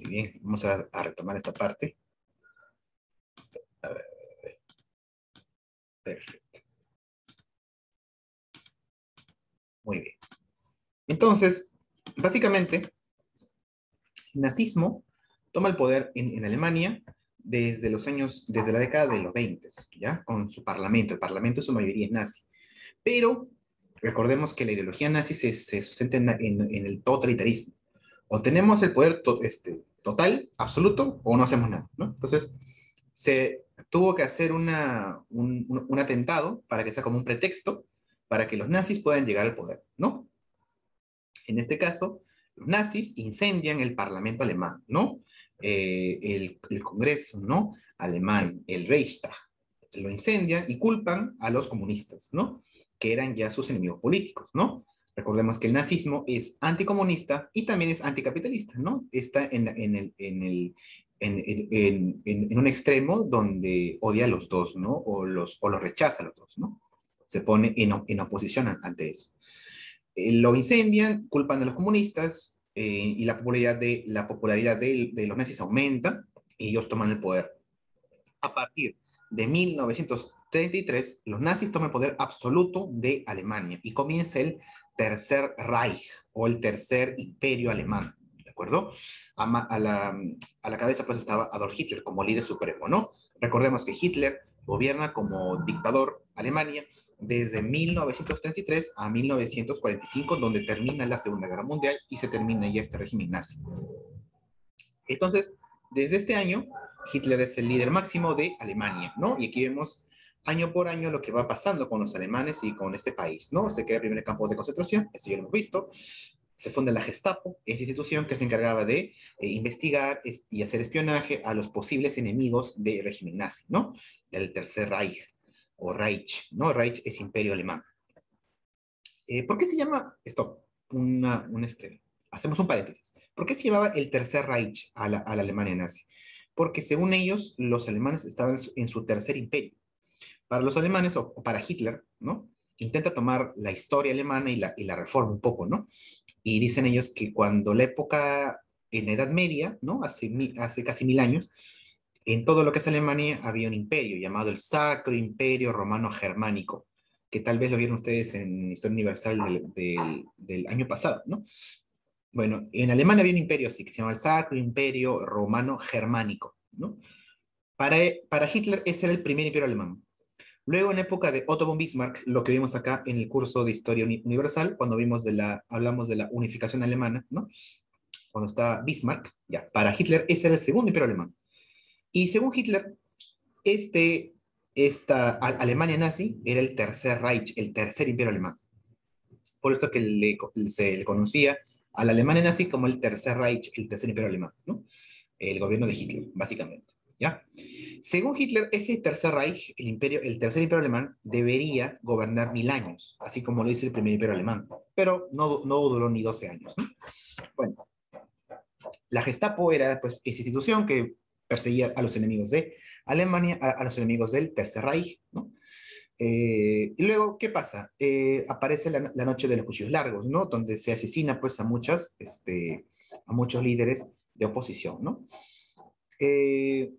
bien, vamos a retomar esta parte. A ver, perfecto. Muy bien. Entonces, básicamente, el nazismo toma el poder en Alemania desde la década de los 20, ¿ya? Con su parlamento. El parlamento en su mayoría es nazi. Pero recordemos que la ideología nazi se sustenta en el totalitarismo. O tenemos el poder total, absoluto, o no hacemos nada, ¿no? Entonces, se tuvo que hacer un atentado para que sea como un pretexto para que los nazis puedan llegar al poder, ¿no? En este caso, los nazis incendian el parlamento alemán, ¿no? El Congreso, ¿no? Alemán, el Reichstag, lo incendian y culpan a los comunistas, ¿no? Que eran ya sus enemigos políticos, ¿no? Recordemos que el nazismo es anticomunista y también es anticapitalista, ¿no? Está en un extremo donde odia a los dos, ¿no? O los rechaza a los dos, ¿no? Se pone en oposición ante eso. Lo incendian, culpan a los comunistas y la popularidad de los nazis aumenta y ellos toman el poder. A partir de 1933, los nazis toman el poder absoluto de Alemania y comienza el Tercer Reich o el Tercer Imperio Alemán, ¿de acuerdo? A la cabeza pues estaba Adolf Hitler como líder supremo, ¿no? Recordemos que Hitler gobierna como dictador Alemania desde 1933 a 1945, donde termina la Segunda Guerra Mundial y se termina ya este régimen nazi. Entonces, desde este año, Hitler es el líder máximo de Alemania, ¿no? Y aquí vemos año por año lo que va pasando con los alemanes y con este país, ¿no? Se crea primero el campo de concentración, eso ya lo hemos visto. Se funda la Gestapo, esa institución que se encargaba de investigar y hacer espionaje a los posibles enemigos del régimen nazi, ¿no? Del Tercer Reich, o Reich, ¿no? Reich es imperio alemán. ¿Por qué se llama esto? Hacemos un paréntesis. ¿Por qué se llamaba el Tercer Reich a la Alemania nazi? Porque según ellos, los alemanes estaban en su tercer imperio. Para los alemanes, o para Hitler, ¿no? Intenta tomar la historia alemana y la reforma un poco, ¿no? Y dicen ellos que cuando la época en la Edad Media, ¿no? Hace casi 1000 años, en todo lo que es Alemania había un imperio llamado el Sacro Imperio Romano Germánico, que tal vez lo vieron ustedes en Historia Universal del año pasado, ¿no? Bueno, en Alemania había un imperio así, que se llama el Sacro Imperio Romano Germánico, ¿no? Para Hitler ese era el primer imperio alemán. Luego, en la época de Otto von Bismarck, lo que vimos acá en el curso de Historia Universal, cuando hablamos de la unificación alemana, ¿no? Cuando está Bismarck, ya, para Hitler ese era el segundo imperio alemán. Y según Hitler, esta Alemania nazi era el Tercer Reich, el tercer imperio alemán. Por eso que se le conocía a la Alemania nazi como el Tercer Reich, el tercer imperio alemán, ¿no? El gobierno de Hitler, básicamente. ¿Ya? Según Hitler, ese Tercer Reich, el tercer imperio alemán, debería gobernar 1000 años, así como lo hizo el primer imperio alemán, pero no duró ni 12 años, ¿no? Bueno, la Gestapo era pues esa institución que perseguía a los enemigos de Alemania, a los enemigos del Tercer Reich, ¿no? Y luego, ¿qué pasa? Aparece la noche de los cuchillos largos, ¿no? Donde se asesina pues a muchos líderes de oposición, ¿no? Eh,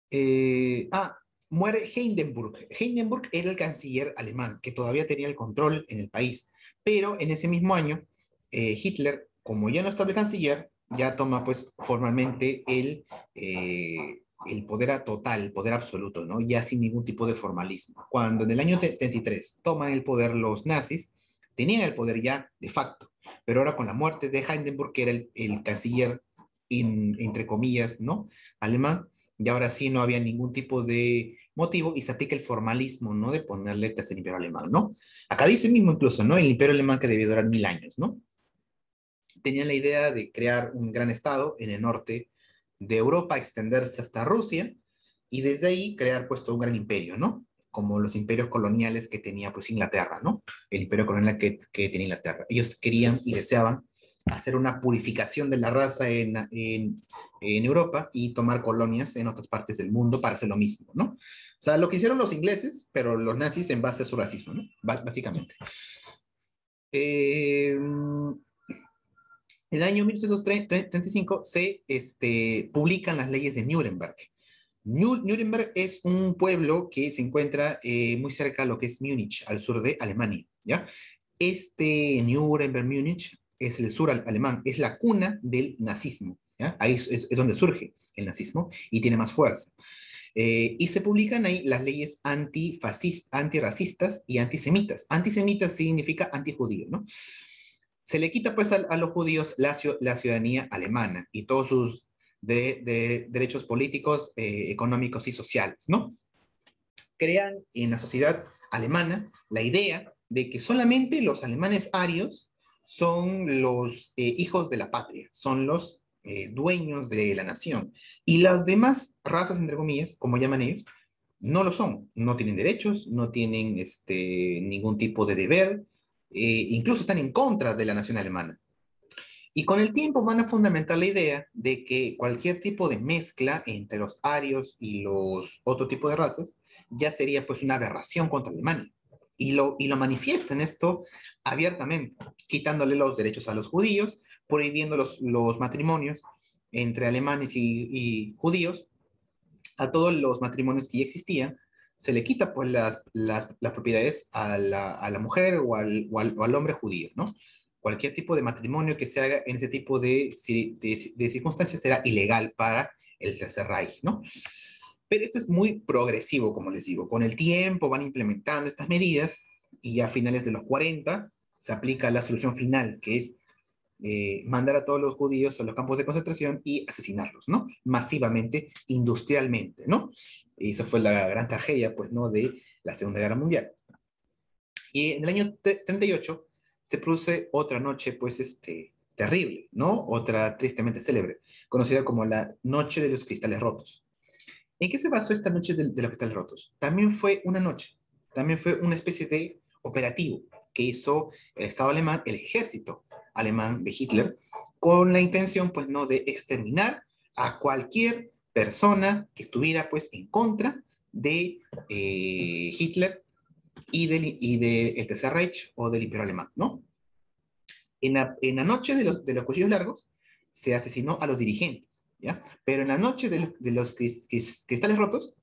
eh, ah, Muere Hindenburg. Hindenburg era el canciller alemán que todavía tenía el control en el país, pero en ese mismo año, Hitler, como ya no estaba el canciller, ya toma pues formalmente el poder total, el poder absoluto, ¿no? Ya sin ningún tipo de formalismo. Cuando en el año 33 toman el poder los nazis, tenían el poder ya de facto, pero ahora con la muerte de Hindenburg, que era el canciller, entre comillas, ¿no? Alemán, y ahora sí no había ningún tipo de motivo y se aplica el formalismo, ¿no? De ponerle tercer imperio alemán, ¿no? Acá dice mismo incluso, ¿no? El imperio alemán que debía durar 1000 años, ¿no? Tenían la idea de crear un gran estado en el norte de Europa, extenderse hasta Rusia y desde ahí crear pues todo un gran imperio, ¿no? Como los imperios coloniales que tenía pues Inglaterra, ¿no? El imperio colonial que tenía Inglaterra. Ellos querían y deseaban hacer una purificación de la raza en Europa y tomar colonias en otras partes del mundo para hacer lo mismo, ¿no? O sea, lo que hicieron los ingleses, pero los nazis en base a su racismo, ¿no? Básicamente. Eh, En el año 1835 se publican las leyes de Nuremberg. Nuremberg es un pueblo que se encuentra muy cerca de lo que es Múnich, al sur de Alemania, ¿ya? Este Nuremberg, Múnich, es el sur alemán, es la cuna del nazismo, ¿ya? Ahí es donde surge el nazismo y tiene más fuerza. Y se publican ahí las leyes antirracistas y antisemitas. Antisemitas significa antijudío, ¿no? Se le quita pues a los judíos la ciudadanía alemana y todos sus derechos políticos, económicos y sociales, ¿no? Crean en la sociedad alemana la idea de que solamente los alemanes arios son los hijos de la patria, son los dueños de la nación. Y las demás razas, entre comillas, como llaman ellos, no lo son. No tienen derechos, no tienen ningún tipo de deber, incluso están en contra de la nación alemana. Y con el tiempo van a fundamentar la idea de que cualquier tipo de mezcla entre los arios y los otro tipo de razas ya sería pues una aberración contra Alemania. Y lo manifiestan esto abiertamente, quitándole los derechos a los judíos, prohibiendo los matrimonios entre alemanes y judíos, a todos los matrimonios que ya existían, se le quita pues las propiedades a la mujer o al hombre judío, ¿no? Cualquier tipo de matrimonio que se haga en ese tipo de circunstancias será ilegal para el Tercer Reich, ¿no? Pero esto es muy progresivo, como les digo. Con el tiempo van implementando estas medidas y a finales de los 40 se aplica la solución final, que es mandar a todos los judíos a los campos de concentración y asesinarlos, ¿no? Masivamente, industrialmente, ¿no? Y eso fue la gran tragedia, pues, ¿no? De la Segunda Guerra Mundial. Y en el año 38 se produce otra noche, pues, terrible, ¿no? Otra tristemente célebre, conocida como la Noche de los Cristales Rotos. ¿En qué se basó esta noche de los cristales rotos? También fue una noche, también fue una especie de operativo que hizo el Estado alemán, el ejército alemán de Hitler, con la intención, pues, no, de exterminar a cualquier persona que estuviera, pues, en contra de Hitler y de el Tercer Reich o del Imperio Alemán, ¿no? En la noche de los cuchillos largos se asesinó a los dirigentes, ¿ya? Pero en la noche de los cristales rotos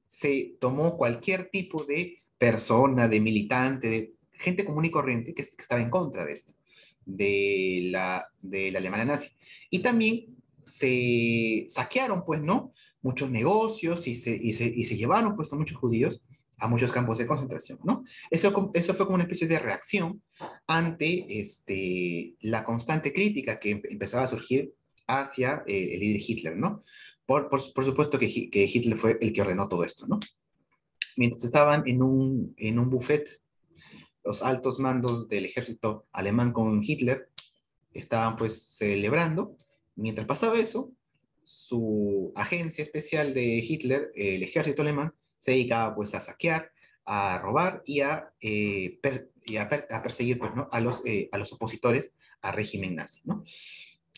se tomó cualquier tipo de persona, de militante, de gente común y corriente que estaba en contra de esto, de la Alemania nazi. Y también se saquearon, pues, ¿no? Muchos negocios y se llevaron, pues, a muchos judíos a muchos campos de concentración, ¿no? Eso fue como una especie de reacción ante la constante crítica que empezaba a surgir hacia el líder Hitler, ¿no? Por supuesto que Hitler fue el que ordenó todo esto, ¿no? Mientras estaban en un buffet, los altos mandos del ejército alemán con Hitler estaban pues celebrando. Mientras pasaba eso, su agencia especial de Hitler, el ejército alemán, se dedicaba pues a saquear, a robar y a perseguir pues, ¿no? a los opositores al régimen nazi, ¿no?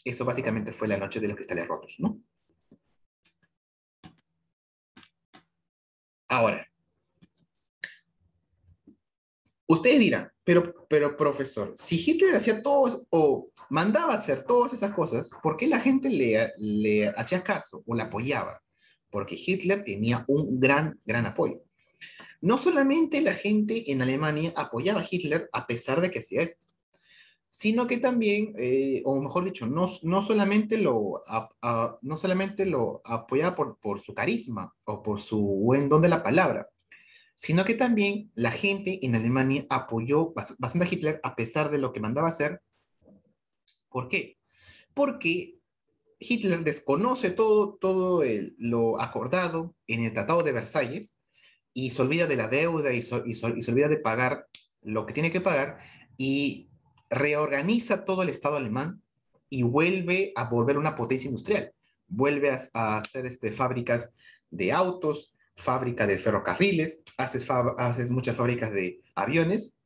Eso básicamente fue la noche de los cristales rotos, ¿no? Ahora, ustedes dirán, pero profesor, si Hitler hacía todo o mandaba hacer todas esas cosas, ¿por qué la gente le hacía caso o la apoyaba? Porque Hitler tenía un gran, gran apoyo. No solamente la gente en Alemania apoyaba a Hitler a pesar de que hacía esto, sino que también, o mejor dicho, no solamente lo apoyaba por su carisma o por su buen don de la palabra, sino que también la gente en Alemania apoyó bastante a Hitler a pesar de lo que mandaba hacer. ¿Por qué? Porque Hitler desconoce lo acordado en el Tratado de Versalles y se olvida de la deuda y se olvida de pagar lo que tiene que pagar y reorganiza todo el Estado alemán y vuelve a volver una potencia industrial. Vuelve a hacer fábricas de autos, fábrica de ferrocarriles, haces muchas fábricas de aviones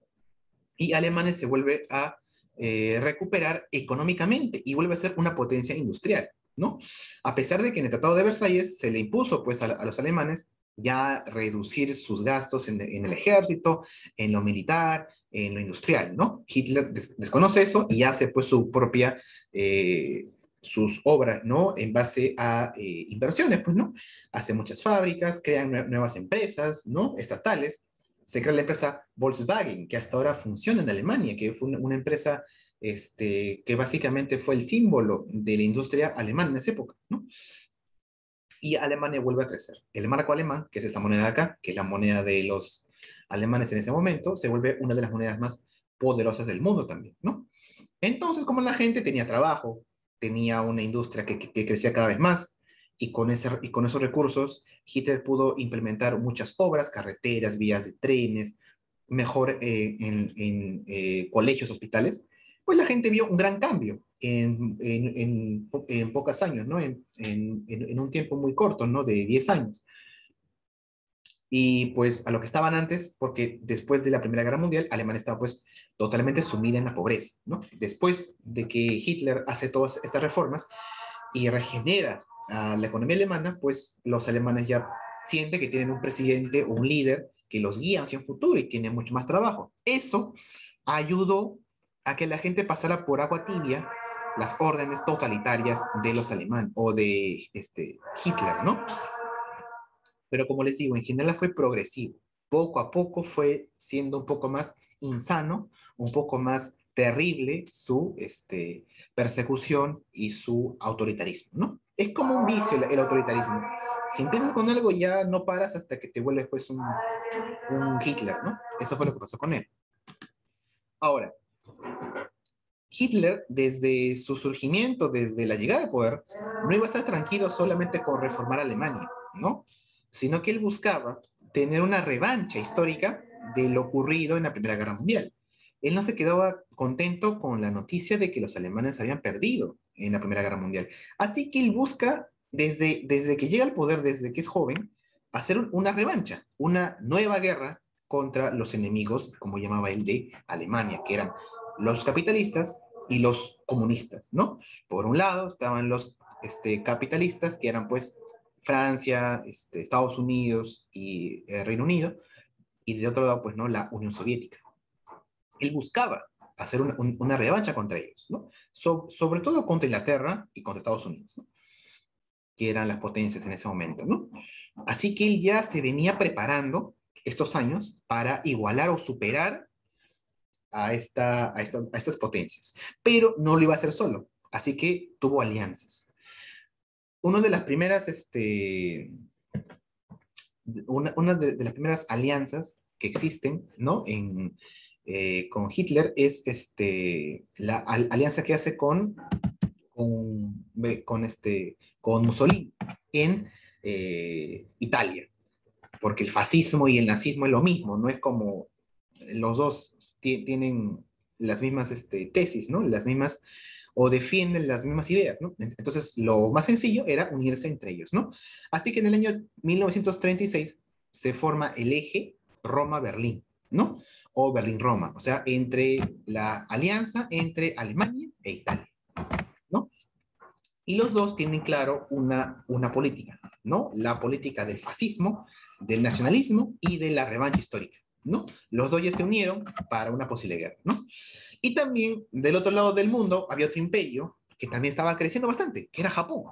y Alemania se vuelve a recuperar económicamente y vuelve a ser una potencia industrial, ¿no? A pesar de que en el Tratado de Versalles se le impuso pues a los alemanes ya reducir sus gastos en el ejército, en lo militar, en lo industrial, ¿no? Hitler desconoce eso y hace pues su propia, sus obras, ¿no? En base a inversiones, pues, ¿no? Hace muchas fábricas, crean nuevas empresas, ¿no? Estatales. Se crea la empresa Volkswagen, que hasta ahora funciona en Alemania, que fue una empresa que básicamente fue el símbolo de la industria alemana en esa época, ¿no? Y Alemania vuelve a crecer. El marco alemán, que es esta moneda de acá, que es la moneda de los alemanes en ese momento, se vuelve una de las monedas más poderosas del mundo también, ¿no? Entonces, como la gente tenía trabajo, tenía una industria que crecía cada vez más, y con esos recursos, Hitler pudo implementar muchas obras, carreteras, vías de trenes, mejor colegios, hospitales, pues la gente vio un gran cambio en pocos años, ¿no? En un tiempo muy corto, ¿no? De 10 años. Y pues a lo que estaban antes, porque después de la Primera Guerra Mundial, Alemania estaba pues totalmente sumida en la pobreza, ¿no? Después de que Hitler hace todas estas reformas y regenera a la economía alemana, pues los alemanes ya sienten que tienen un presidente o un líder que los guía hacia un futuro y tienen mucho más trabajo. Eso ayudó a que la gente pasara por agua tibia las órdenes totalitarias de los alemanes o de Hitler, ¿no? Pero como les digo, en general fue progresivo. Poco a poco fue siendo un poco más insano, un poco más terrible su persecución y su autoritarismo, ¿no? Es como un vicio el autoritarismo. Si empiezas con algo ya no paras hasta que te vuelves pues un Hitler, ¿no? Eso fue lo que pasó con él. Ahora, Hitler, desde su surgimiento, desde la llegada al poder, no iba a estar tranquilo solamente con reformar Alemania, ¿no? Sino que él buscaba tener una revancha histórica de lo ocurrido en la Primera Guerra Mundial. Él no se quedaba contento con la noticia de que los alemanes habían perdido en la Primera Guerra Mundial. Así que él busca, desde que llega al poder, desde que es joven, hacer una revancha, una nueva guerra contra los enemigos, como llamaba él, de Alemania, que eran los capitalistas y los comunistas, ¿no? Por un lado estaban los capitalistas, que eran pues Francia, Estados Unidos y Reino Unido, y de otro lado pues no, la Unión Soviética. Él buscaba hacer una revancha contra ellos, ¿no? Sobre todo contra Inglaterra y contra Estados Unidos, ¿no? Que eran las potencias en ese momento, ¿no? Así que él ya se venía preparando estos años para igualar o superar a estas potencias. Pero no lo iba a hacer solo, así que tuvo alianzas. Una de las primeras, una de las primeras alianzas que existen, ¿no? Con Hitler es la alianza que hace con Mussolini en Italia, porque el fascismo y el nazismo es lo mismo, no es como los dos tienen las mismas tesis, ¿no? Las mismas, o defienden las mismas ideas, ¿no? Entonces, lo más sencillo era unirse entre ellos, ¿no? Así que en el año 1936 se forma el eje Roma-Berlín, ¿no? O Berlín-Roma, o sea, entre la alianza entre Alemania e Italia, ¿no? Y los dos tienen claro una política, ¿no? La política del fascismo, del nacionalismo y de la revancha histórica, ¿no? Los dos ya se unieron para una posible guerra, ¿no? Y también del otro lado del mundo había otro imperio que también estaba creciendo bastante, que era Japón.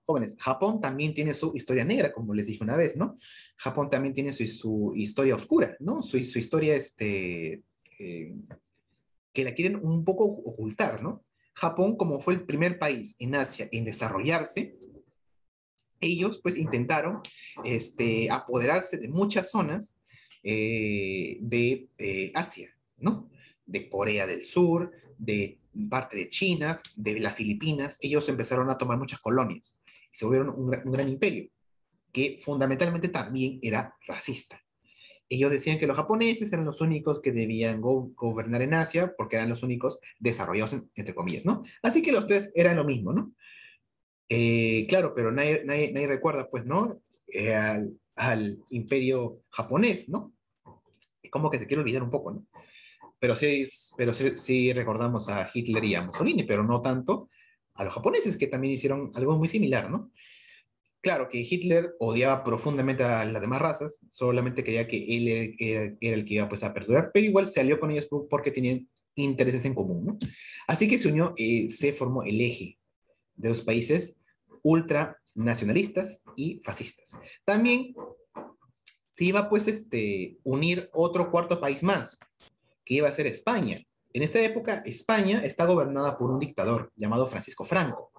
Jóvenes, Japón también tiene su historia negra, como les dije una vez, ¿no? Japón también tiene su historia oscura, ¿no? Su historia, que la quieren un poco ocultar, ¿no? Japón, como fue el primer país en Asia en desarrollarse, ellos pues intentaron apoderarse de muchas zonas de Asia, ¿no? De Corea del Sur, de parte de China, de las Filipinas. Ellos empezaron a tomar muchas colonias y se volvieron un gran imperio que fundamentalmente también era racista. Ellos decían que los japoneses eran los únicos que debían gobernar en Asia porque eran los únicos desarrollados, entre comillas, ¿no? Así que los tres eran lo mismo, ¿no? Claro, pero nadie recuerda, pues, ¿no? Al imperio japonés, ¿no? Como que se quiere olvidar un poco, ¿no? Pero sí recordamos a Hitler y a Mussolini, pero no tanto a los japoneses, que también hicieron algo muy similar, ¿no? Claro que Hitler odiaba profundamente a las demás razas, solamente creía que él era el que iba pues, a perdurar, pero igual se alió con ellos porque tenían intereses en común, ¿no? Así que se unió, se formó el eje de los países ultranacionalistas y fascistas. También se iba pues unir otro cuarto país más, que iba a ser España. En esta época, España está gobernada por un dictador llamado Francisco Franco,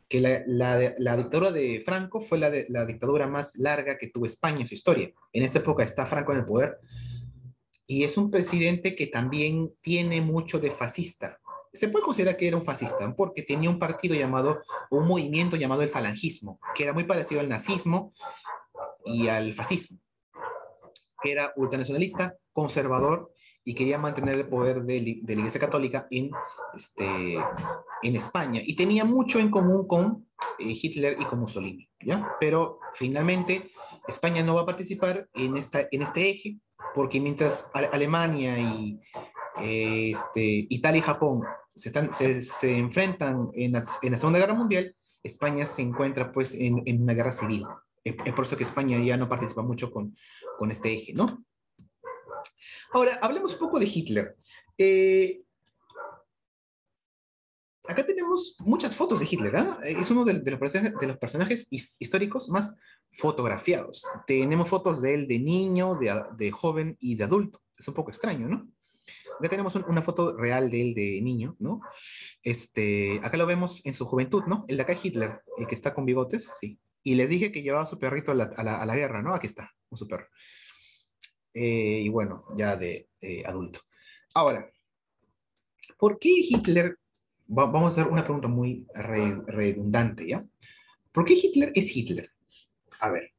que la dictadura de Franco fue la dictadura más larga que tuvo España en su historia. En esta época está Franco en el poder y es un presidente que también tiene mucho de fascista. Se puede considerar que era un fascista porque tenía un partido llamado, un movimiento llamado el falangismo, que era muy parecido al nazismo y al fascismo, que era ultranacionalista, conservador y quería mantener el poder de la Iglesia Católica en España. Y tenía mucho en común con Hitler y con Mussolini, ¿ya? Pero finalmente España no va a participar en este eje porque mientras Alemania y Italia y Japón se enfrentan en la Segunda Guerra Mundial, España se encuentra pues en una guerra civil. Es por eso que España ya no participa mucho con este eje, ¿no? Ahora, hablemos un poco de Hitler. Eh, Acá tenemos muchas fotos de Hitler, ¿eh? Es uno de los personajes históricos más fotografiados. Tenemos fotos de él de niño, de joven y de adulto. Es un poco extraño, ¿no? Acá tenemos una foto real de él de niño, ¿no? Acá lo vemos en su juventud, ¿no? El de acá es Hitler, el que está con bigotes, sí. Y les dije que llevaba a su perrito a la guerra, ¿no? Aquí está, con su perro. Y bueno, ya de adulto. Ahora, ¿por qué Hitler? Vamos a hacer una pregunta muy redundante, ¿ya? ¿Por qué Hitler es Hitler? A ver.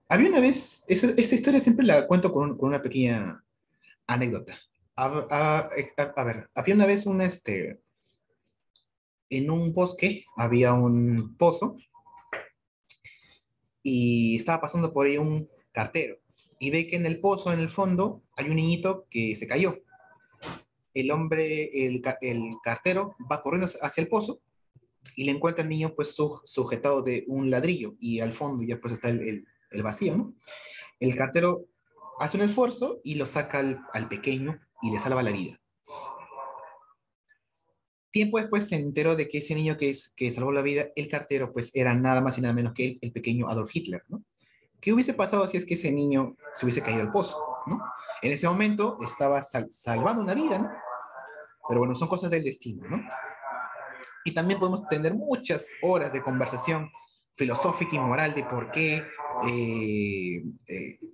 Había una vez, esta historia siempre la cuento con una pequeña anécdota. A ver, había una vez en un bosque había un pozo y estaba pasando por ahí un cartero y ve que en el pozo, en el fondo, hay un niñito que se cayó. El hombre, el cartero, va corriendo hacia el pozo y le encuentra al niño pues sujetado de un ladrillo y al fondo ya pues está el vacío, ¿no? El cartero hace un esfuerzo y lo saca al pequeño y le salva la vida. Tiempo después se enteró de que ese niño que salvó la vida, el cartero, pues era nada más y nada menos que el pequeño Adolf Hitler, ¿no? ¿Qué hubiese pasado si es que ese niño se hubiese caído al pozo, ¿no? En ese momento estaba salvando una vida, ¿no? Pero bueno, son cosas del destino, ¿no? Y también podemos tener muchas horas de conversación filosófica y moral de por qué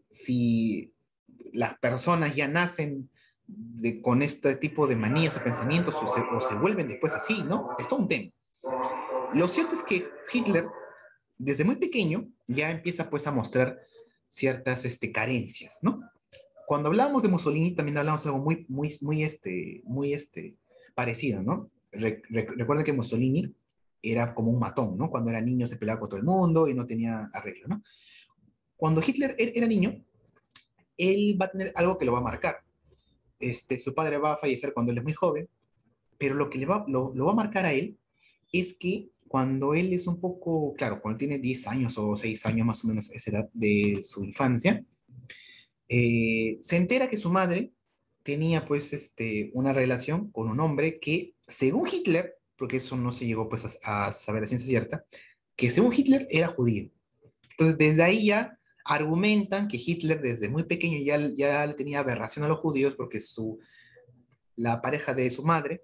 si las personas ya nacen con este tipo de manías o pensamientos o se vuelven después así, ¿no? Es todo un tema. Lo cierto es que Hitler, desde muy pequeño, ya empieza pues a mostrar ciertas carencias, ¿no? Cuando hablábamos de Mussolini, también hablamos de algo muy parecido, ¿no? Recuerden que Mussolini era como un matón, ¿no? Cuando era niño se peleaba con todo el mundo y no tenía arreglo, ¿no? Cuando Hitler era niño, él va a tener algo que lo va a marcar. Su padre va a fallecer cuando él es muy joven, pero lo que lo va a marcar a él es que cuando él es un poco, claro, cuando tiene 10 años o 6 años más o menos, esa edad de su infancia, se entera que su madre tenía pues una relación con un hombre que, según Hitler, porque eso no se llegó pues a saber la ciencia cierta, que según Hitler era judío. Entonces desde ahí ya argumentan que Hitler desde muy pequeño ya le tenía aberración a los judíos porque la pareja de su madre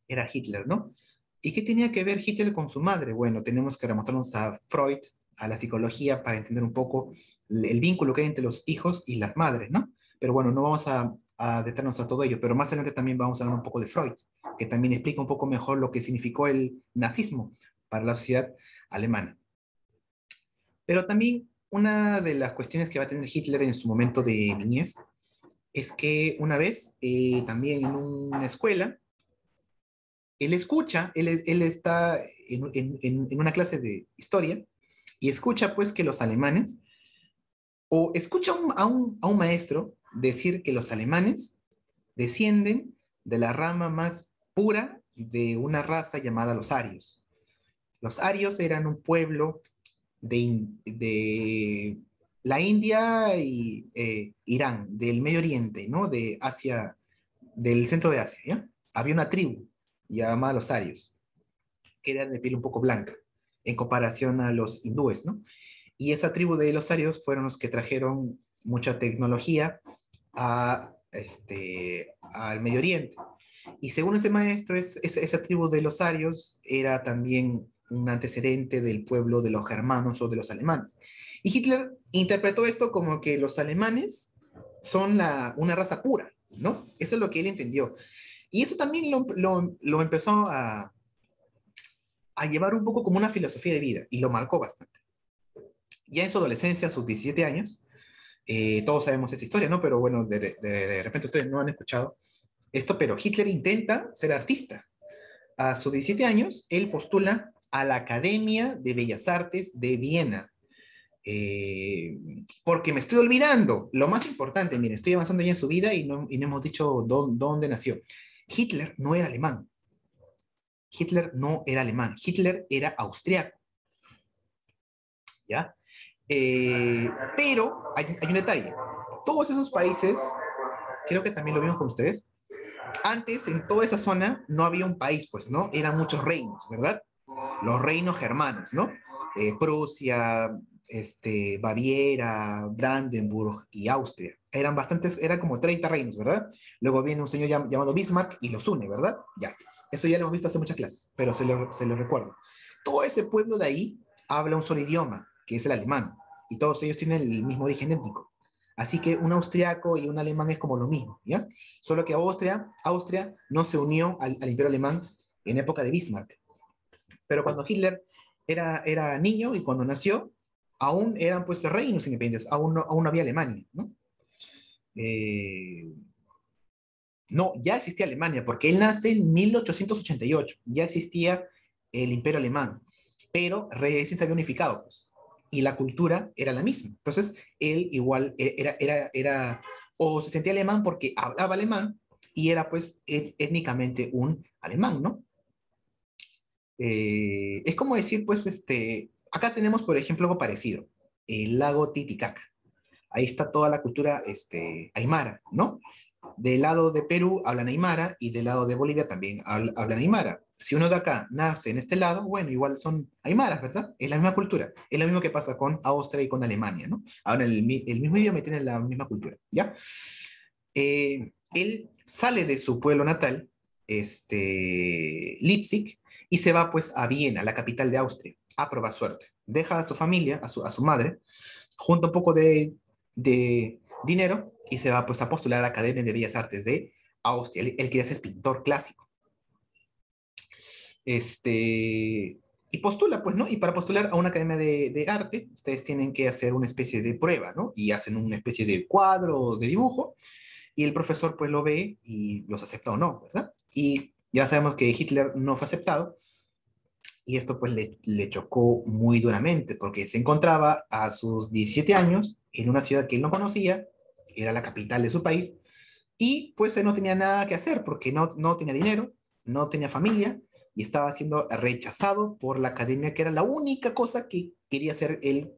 era Hitler, ¿no? ¿Y qué tenía que ver Hitler con su madre? Bueno, tenemos que remontarnos a Freud, a la psicología, para entender un poco el vínculo que hay entre los hijos y las madres, ¿no? Pero bueno, no vamos a detenernos a todo ello, pero más adelante también vamos a hablar un poco de Freud, que también explica un poco mejor lo que significó el nazismo para la sociedad alemana. Pero también una de las cuestiones que va a tener Hitler en su momento de niñez es que una vez, también en una escuela, él escucha, él está en una clase de historia y escucha pues que los alemanes, o escucha a un maestro decir que los alemanes descienden de la rama más pura de una raza llamada los arios. Los arios eran un pueblo de la India y Irán, del Medio Oriente, ¿no? De Asia, del centro de Asia, ¿ya? Había una tribu llamada los arios, que era de piel un poco blanca, en comparación a los hindúes, ¿no? Y esa tribu de los arios fueron los que trajeron mucha tecnología al Medio Oriente. Y según ese maestro, esa tribu de los arios era también un antecedente del pueblo de los germanos o de los alemanes. Y Hitler interpretó esto como que los alemanes son una raza pura, ¿no? Eso es lo que él entendió. Y eso también lo empezó a llevar un poco como una filosofía de vida y lo marcó bastante. Ya en su adolescencia, a sus 17 años, todos sabemos esa historia, ¿no? Pero bueno, de repente ustedes no han escuchado esto, pero Hitler intenta ser artista. A sus 17 años, él postula a la Academia de Bellas Artes de Viena. Porque me estoy olvidando, lo más importante, miren, estoy avanzando ya en su vida y no hemos dicho dónde nació. Hitler no era alemán. Hitler no era alemán. Hitler era austriaco, ¿ya? Pero hay un detalle. Todos esos países, creo que también lo vimos con ustedes, antes en toda esa zona no había un país, pues, ¿no? Eran muchos reinos, ¿verdad? Los reinos germanos, ¿no? Prusia, Baviera, Brandenburg y Austria. Eran bastantes, eran como 30 reinos, ¿verdad? Luego viene un señor llamado Bismarck y los une, ¿verdad? Ya. Eso ya lo hemos visto hace muchas clases, pero se lo recuerdo. Todo ese pueblo de ahí habla un solo idioma, que es el alemán, y todos ellos tienen el mismo origen étnico. Así que un austriaco y un alemán es como lo mismo, ¿ya? Solo que Austria no se unió al Imperio Alemán en época de Bismarck. Pero cuando Hitler era niño y cuando nació, aún eran pues reinos independientes, aún no había Alemania, ¿no? Eh, no, ya existía Alemania, porque él nace en 1888, ya existía el Imperio Alemán, pero recién se había unificado, pues, y la cultura era la misma. Entonces, él igual o se sentía alemán porque hablaba alemán y era pues étnicamente un alemán, ¿no? Es como decir, pues, acá tenemos, por ejemplo, algo parecido, el lago Titicaca. Ahí está toda la cultura aymara, ¿no? Del lado de Perú hablan aymara y del lado de Bolivia también hablan aymara. Si uno de acá nace en este lado, bueno, igual son aymaras, ¿verdad? Es la misma cultura. Es lo mismo que pasa con Austria y con Alemania, ¿no? Ahora el mismo idioma y tienen la misma cultura, ¿ya? Él sale de su pueblo natal, Leipzig, y se va pues a Viena, la capital de Austria, a probar suerte. Deja a su familia, a su madre, junta un poco de dinero y se va pues a postular a la Academia de Bellas Artes de Austria. Él quería ser pintor clásico. Y postula, pues, ¿no? Y para postular a una academia de arte, ustedes tienen que hacer una especie de prueba, ¿no? Y hacen una especie de cuadro o de dibujo, y el profesor pues lo ve y los acepta o no, ¿verdad? Y ya sabemos que Hitler no fue aceptado, y esto pues le chocó muy duramente, porque se encontraba a sus 17 años en una ciudad que él no conocía, era la capital de su país, y pues él no tenía nada que hacer, porque no tenía dinero, no tenía familia, y estaba siendo rechazado por la academia, que era la única cosa que quería hacer él,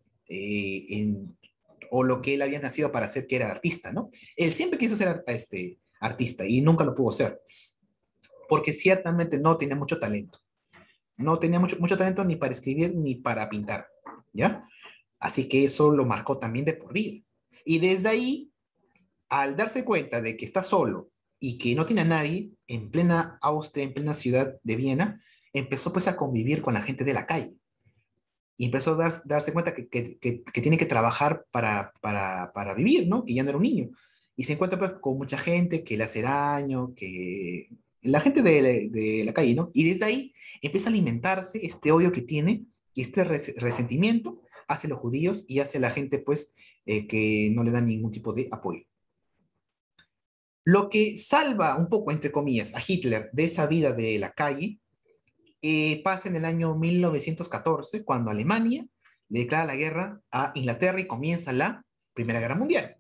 o lo que él había nacido para hacer, que era artista, ¿no? Él siempre quiso ser artista y nunca lo pudo ser, porque ciertamente no tenía mucho talento. No tenía mucho talento ni para escribir ni para pintar, ¿ya? Así que eso lo marcó también de por vida. Y desde ahí, al darse cuenta de que está solo y que no tiene a nadie, en plena Austria, en plena ciudad de Viena, empezó pues a convivir con la gente de la calle. Y empezó a darse cuenta que tiene que trabajar para vivir, ¿no? Que ya no era un niño. Y se encuentra pues con mucha gente que le hace daño, que la gente de la calle, ¿no? Y desde ahí empieza a alimentarse este odio que tiene y este resentimiento hacia los judíos y hacia la gente pues que no le da ningún tipo de apoyo. Lo que salva un poco, entre comillas, a Hitler de esa vida de la calle pasa en el año 1914, cuando Alemania le declara la guerra a Inglaterra y comienza la Primera Guerra Mundial.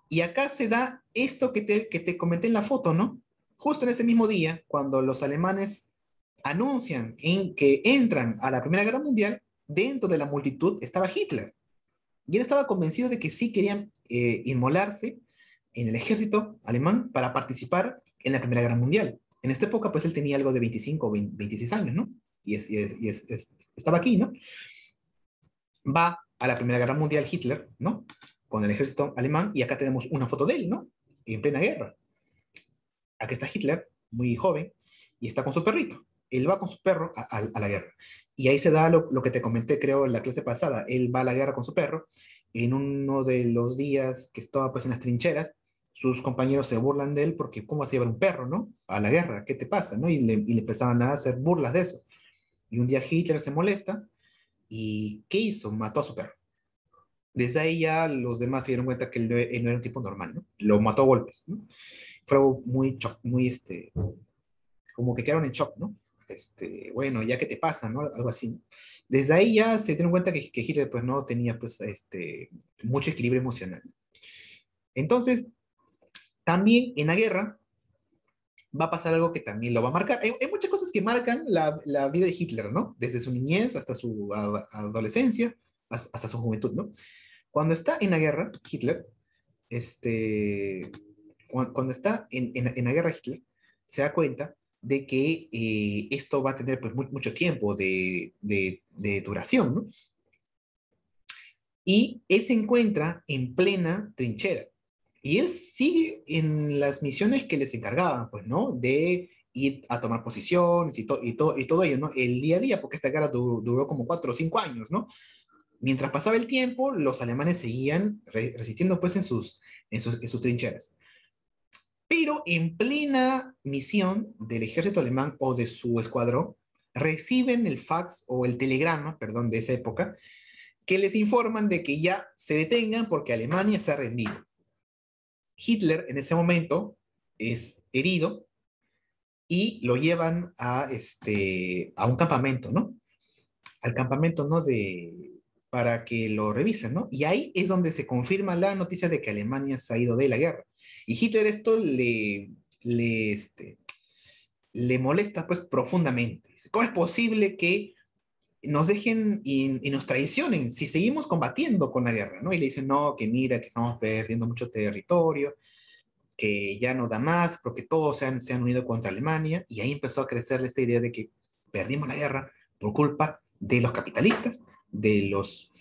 Y acá se da esto que te comenté en la foto, ¿no? Justo en ese mismo día, cuando los alemanes anuncian en que entran a la Primera Guerra Mundial, dentro de la multitud estaba Hitler. Y él estaba convencido de que sí querían inmolarse en el ejército alemán para participar en la Primera Guerra Mundial. En esta época, pues él tenía algo de 25 o 26 años, ¿no? Estaba aquí, ¿no? Va a la Primera Guerra Mundial Hitler, ¿no? Con el ejército alemán, y acá tenemos una foto de él, ¿no? En plena guerra. Aquí está Hitler, muy joven, y está con su perrito. Él va con su perro a la guerra. Y ahí se da lo que te comenté, creo, en la clase pasada. Él va a la guerra con su perro. En uno de los días que estaba pues en las trincheras, sus compañeros se burlan de él porque ¿cómo vas a llevar un perro, no? A la guerra, ¿qué te pasa, no? Y le empezaban a hacer burlas de eso. Y un día Hitler se molesta y ¿qué hizo? Mató a su perro. Desde ahí ya los demás se dieron cuenta que él no era un tipo normal, ¿no? Lo mató a golpes, ¿no? Fue algo muy, muy, como que quedaron en shock, ¿no? Bueno, ya qué te pasa, ¿no? Algo así, ¿no? Desde ahí ya se dieron cuenta que Hitler pues no tenía pues mucho equilibrio emocional. Entonces, también en la guerra va a pasar algo que también lo va a marcar. Hay muchas cosas que marcan la vida de Hitler, ¿no? Desde su niñez hasta su adolescencia, hasta su juventud, ¿no? Cuando está en la guerra, Hitler, cuando está en la guerra Hitler, se da cuenta de que esto va a tener pues, mucho tiempo de duración, ¿no? Y él se encuentra en plena trinchera. Y él sigue en las misiones que les encargaban, pues, ¿no? De ir a tomar posiciones y todo ello, ¿no? El día a día, porque esta guerra duró como 4 o 5 años, ¿no? Mientras pasaba el tiempo, los alemanes seguían resistiendo, pues, en sus trincheras. Pero en plena misión del ejército alemán o de su escuadrón, reciben el fax o el telegrama, perdón, de esa época, que les informan de que ya se detengan porque Alemania se ha rendido. Hitler en ese momento es herido y lo llevan a un campamento, ¿no? Al campamento, ¿no? Para que lo revisen, ¿no? Y ahí es donde se confirma la noticia de que Alemania se ha ido de la guerra. Y Hitler esto le, este, le molesta pues profundamente. Dice, ¿cómo es posible que nos dejen y nos traicionen si seguimos combatiendo con la guerra, ¿no? Y le dicen, no, que mira, que estamos perdiendo mucho territorio, que ya no da más, porque todos se han unido contra Alemania, y ahí empezó a crecer esta idea de que perdimos la guerra por culpa de los capitalistas, de los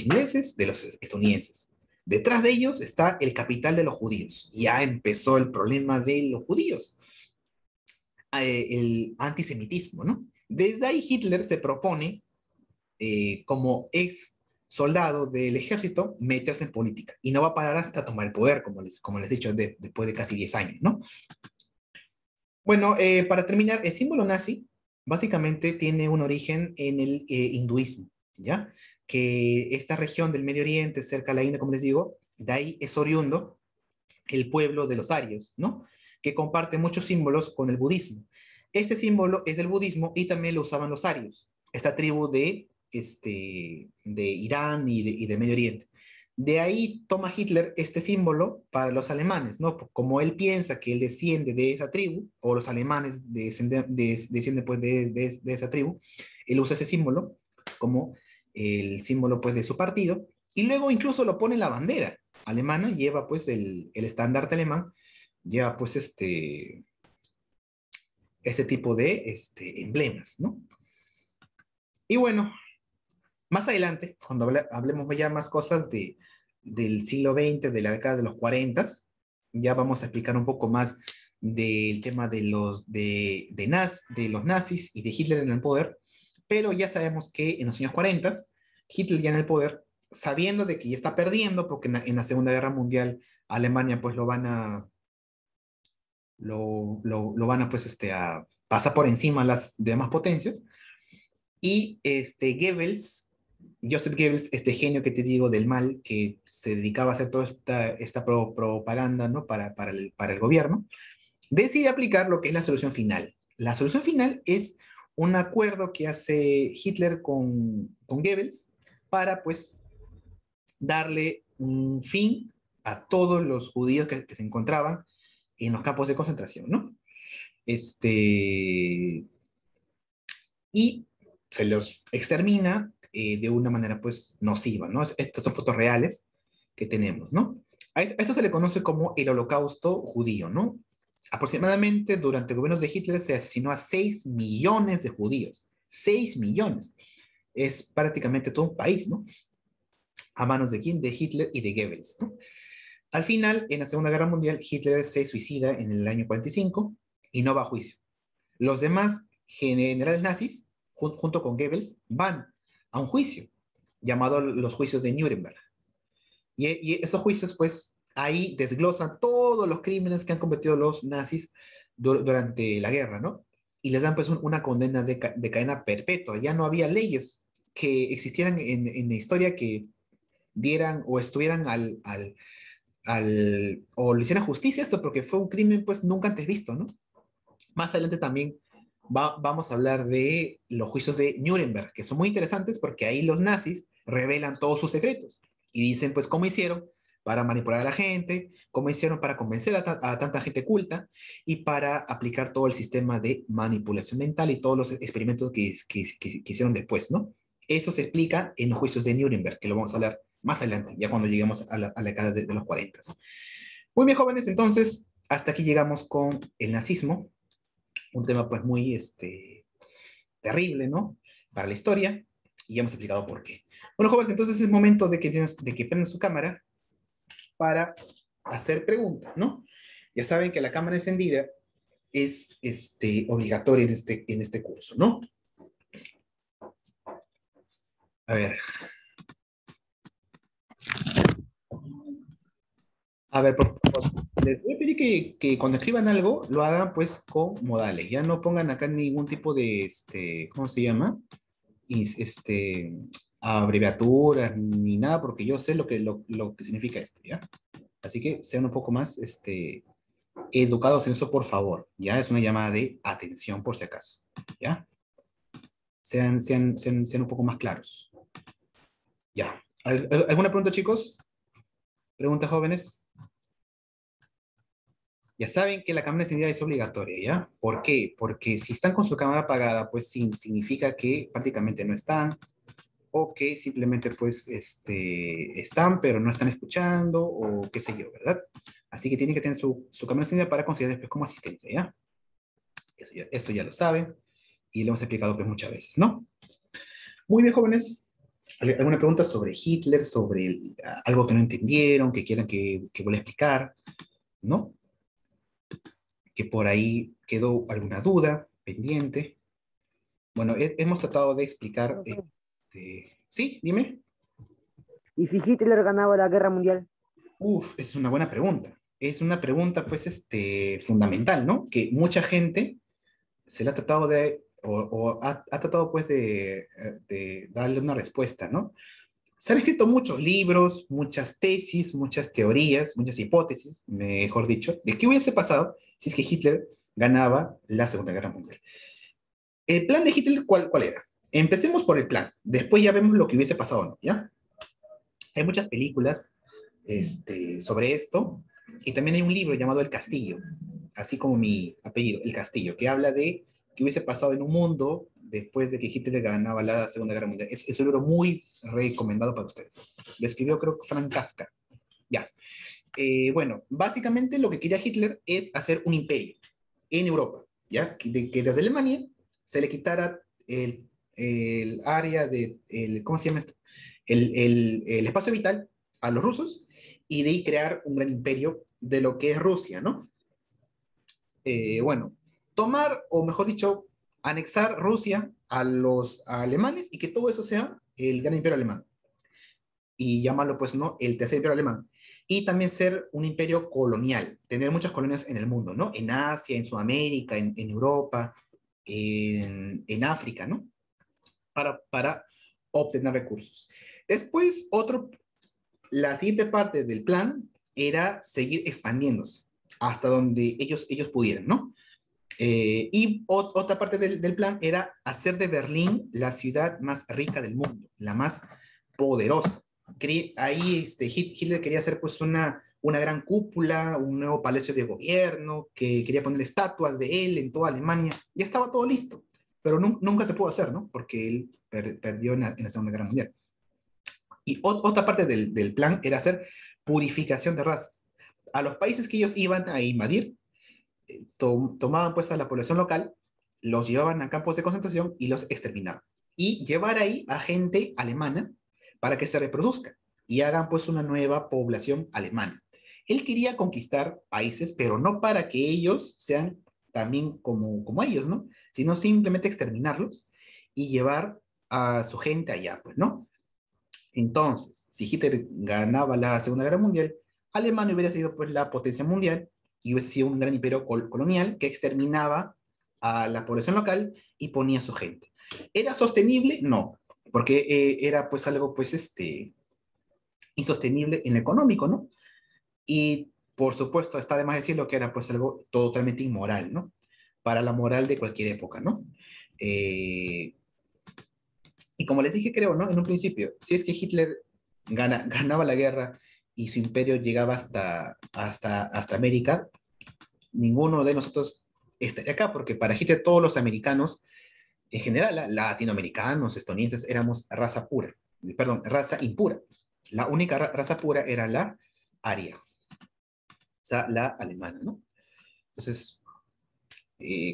ingleses, de los estadounidenses. Detrás de ellos está el capital de los judíos. Ya empezó el problema de los judíos, el antisemitismo, ¿no? Desde ahí Hitler se propone, como ex soldado del ejército, meterse en política. Y no va a parar hasta tomar el poder, como les he dicho, después de casi 10 años, ¿no? Bueno, para terminar, el símbolo nazi básicamente tiene un origen en el hinduismo, ¿ya? Que esta región del Medio Oriente, cerca de la India, como les digo, de ahí es oriundo el pueblo de los arios, ¿no? Que comparte muchos símbolos con el budismo. Este símbolo es del budismo y también lo usaban los arios, esta tribu de Irán y de Medio Oriente. De ahí toma Hitler este símbolo para los alemanes, ¿no? Como él piensa que él desciende de esa tribu, o los alemanes descienden pues de esa tribu, él usa ese símbolo como el símbolo pues de su partido, y luego incluso lo pone en la bandera alemana, lleva pues el estandarte alemán, lleva pues este tipo de emblemas, ¿no? Y bueno, más adelante, cuando hablemos ya más cosas del siglo XX, de la década de los 40, ya vamos a explicar un poco más del tema de los nazis y de Hitler en el poder, pero ya sabemos que en los años 40, Hitler ya en el poder, sabiendo de que ya está perdiendo, porque en la Segunda Guerra Mundial Alemania pues lo van a pues a pasar por encima a las demás potencias, y Goebbels, Joseph Goebbels, este genio que te digo del mal, que se dedicaba a hacer toda esta propaganda, ¿no? para el gobierno, decide aplicar lo que es la solución final. La solución final es un acuerdo que hace Hitler con Goebbels para, pues, darle un fin a todos los judíos que se encontraban en los campos de concentración, ¿no? Este, y se los extermina de una manera pues nociva, ¿no? Estas son fotos reales que tenemos, ¿no? A esto se le conoce como el Holocausto judío, ¿no? Aproximadamente durante el gobierno de Hitler se asesinó a 6 millones de judíos. 6 millones. Es prácticamente todo un país, ¿no? ¿A manos de quién? De Hitler y de Goebbels, ¿no? Al final, en la Segunda Guerra Mundial, Hitler se suicida en el año 45 y no va a juicio. Los demás generales nazis, junto con Goebbels, van a un juicio llamado los juicios de Nuremberg. Y esos juicios, pues, ahí desglosan todos los crímenes que han cometido los nazis durante la guerra, ¿no? Y les dan, pues, una condena de cadena perpetua. Ya no había leyes que existieran en la historia que dieran o estuvieran o le hicieran justicia a esto, porque fue un crimen, pues, nunca antes visto, ¿no? Más adelante también vamos a hablar de los juicios de Nuremberg, que son muy interesantes porque ahí los nazis revelan todos sus secretos y dicen pues cómo hicieron para manipular a la gente, cómo hicieron para convencer a tanta gente culta y para aplicar todo el sistema de manipulación mental y todos los experimentos que hicieron después, ¿no? Eso se explica en los juicios de Nuremberg, que lo vamos a hablar más adelante, ya cuando lleguemos a la década de los 40. Muy bien, jóvenes, entonces hasta aquí llegamos con el nazismo, un tema pues muy terrible, ¿no? Para la historia, y ya hemos explicado por qué. Bueno, jóvenes, entonces es momento de que prendan su cámara para hacer preguntas, ¿no? Ya saben que la cámara encendida es obligatoria en este curso, ¿no? A ver. A ver, por favor, les voy a pedir que cuando escriban algo lo hagan pues con modales. Ya no pongan acá ningún tipo de, ¿cómo se llama? Y, abreviaturas ni nada, porque yo sé lo que significa esto, ¿ya? Así que sean un poco más educados en eso, por favor. Ya es una llamada de atención, por si acaso, ¿ya? Sean un poco más claros. Ya. ¿Alguna pregunta, chicos? ¿Preguntas, jóvenes? Ya saben que la cámara encendida es obligatoria, ¿ya? ¿Por qué? Porque si están con su cámara apagada, pues significa que prácticamente no están, o que simplemente pues están pero no están escuchando o qué sé yo, ¿verdad? Así que tienen que tener su cámara encendida para considerar después como asistencia, ¿ya? Eso ya lo saben y lo hemos explicado pues muchas veces, ¿no? Muy bien, jóvenes. ¿Alguna pregunta sobre Hitler, sobre algo que no entendieron, que quieran que vuelva a explicar, ¿no? Que por ahí quedó alguna duda pendiente. Bueno, hemos tratado de explicar. Sí, dime. ¿Y si Hitler ganaba la guerra mundial? Uf, es una buena pregunta. Es una pregunta, pues, fundamental, ¿no? Que mucha gente se la ha tratado o ha tratado, pues, de darle una respuesta, ¿no? Se han escrito muchos libros, muchas tesis, muchas teorías, muchas hipótesis, mejor dicho, de qué hubiese pasado si es que Hitler ganaba la Segunda Guerra Mundial. El plan de Hitler, ¿cuál era? Empecemos por el plan. Después ya vemos lo que hubiese pasado, ¿no? ¿Ya? Hay muchas películas sobre esto. Y también hay un libro llamado El Castillo, así como mi apellido, El Castillo, que habla de qué hubiese pasado en un mundo después de que Hitler ganaba la Segunda Guerra Mundial. Es un libro muy recomendado para ustedes. Lo escribió, creo que Frank Kafka. Ya. Bueno, básicamente lo que quería Hitler es hacer un imperio en Europa, ¿ya? Que desde Alemania se le quitara el área ¿cómo se llama esto? El espacio vital a los rusos y de ahí crear un gran imperio de lo que es Rusia, ¿no? Bueno, tomar, o mejor dicho, anexar Rusia a los alemanes y que todo eso sea el gran imperio alemán. Y llamarlo, pues, ¿no? El tercer imperio alemán. Y también ser un imperio colonial, tener muchas colonias en el mundo, ¿no? En Asia, en Sudamérica, en Europa, en África, ¿no? Para obtener recursos. Después, la siguiente parte del plan era seguir expandiéndose hasta donde ellos pudieran, ¿no? Y otra parte del plan era hacer de Berlín la ciudad más rica del mundo, la más poderosa. Ahí Hitler quería hacer pues una gran cúpula, un nuevo palacio de gobierno, que quería poner estatuas de él en toda Alemania. Ya estaba todo listo. pero nunca se pudo hacer, ¿no? Porque él perdió en la Segunda Guerra Mundial. Y otra parte del plan era hacer purificación de razas. A los países que ellos iban a invadir, tomaban pues a la población local, los llevaban a campos de concentración y los exterminaban. Y llevar ahí a gente alemana para que se reproduzca y hagan pues una nueva población alemana. Él quería conquistar países, pero no para que ellos sean también como ellos, ¿no? Sino simplemente exterminarlos y llevar a su gente allá, pues, ¿no? Entonces, si Hitler ganaba la Segunda Guerra Mundial, Alemania hubiera sido pues la potencia mundial y hubiese sido un gran imperio colonial que exterminaba a la población local y ponía a su gente. ¿Era sostenible? No, porque era pues algo pues insostenible en lo económico, ¿no? Y por supuesto está de más decirlo que era pues algo totalmente inmoral, ¿no? Para la moral de cualquier época, ¿no? Eh, y como les dije, creo, ¿no? En un principio, si es que Hitler ganaba la guerra y su imperio llegaba hasta América, ninguno de nosotros estaría acá, porque para Hitler todos los americanos, en general, latinoamericanos, estadounidenses, éramos raza pura, perdón, raza impura. La única raza pura era la aria, o sea, la alemana, ¿no? Entonces,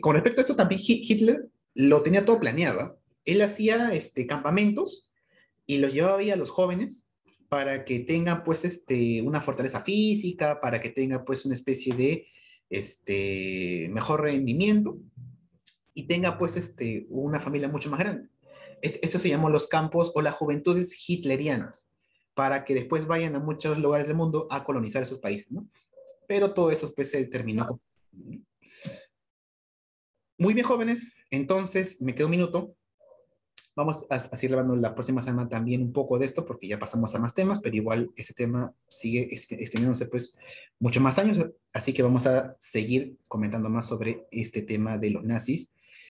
con respecto a esto, también Hitler lo tenía todo planeado. ¿Eh? Él hacía campamentos y los llevaba ahí a los jóvenes para que tengan pues una fortaleza física, para que tengan pues una especie de mejor rendimiento y tenga pues una familia mucho más grande. Esto se llamó los campos o las juventudes hitlerianas, para que después vayan a muchos lugares del mundo a colonizar esos países, ¿no? Pero todo eso pues se terminó. Muy bien, jóvenes, entonces me queda un minuto. Vamos a seguir hablando la próxima semana también un poco de esto, porque ya pasamos a más temas, pero igual ese tema sigue extendiéndose pues muchos más años, así que vamos a seguir comentando más sobre este tema de los nazis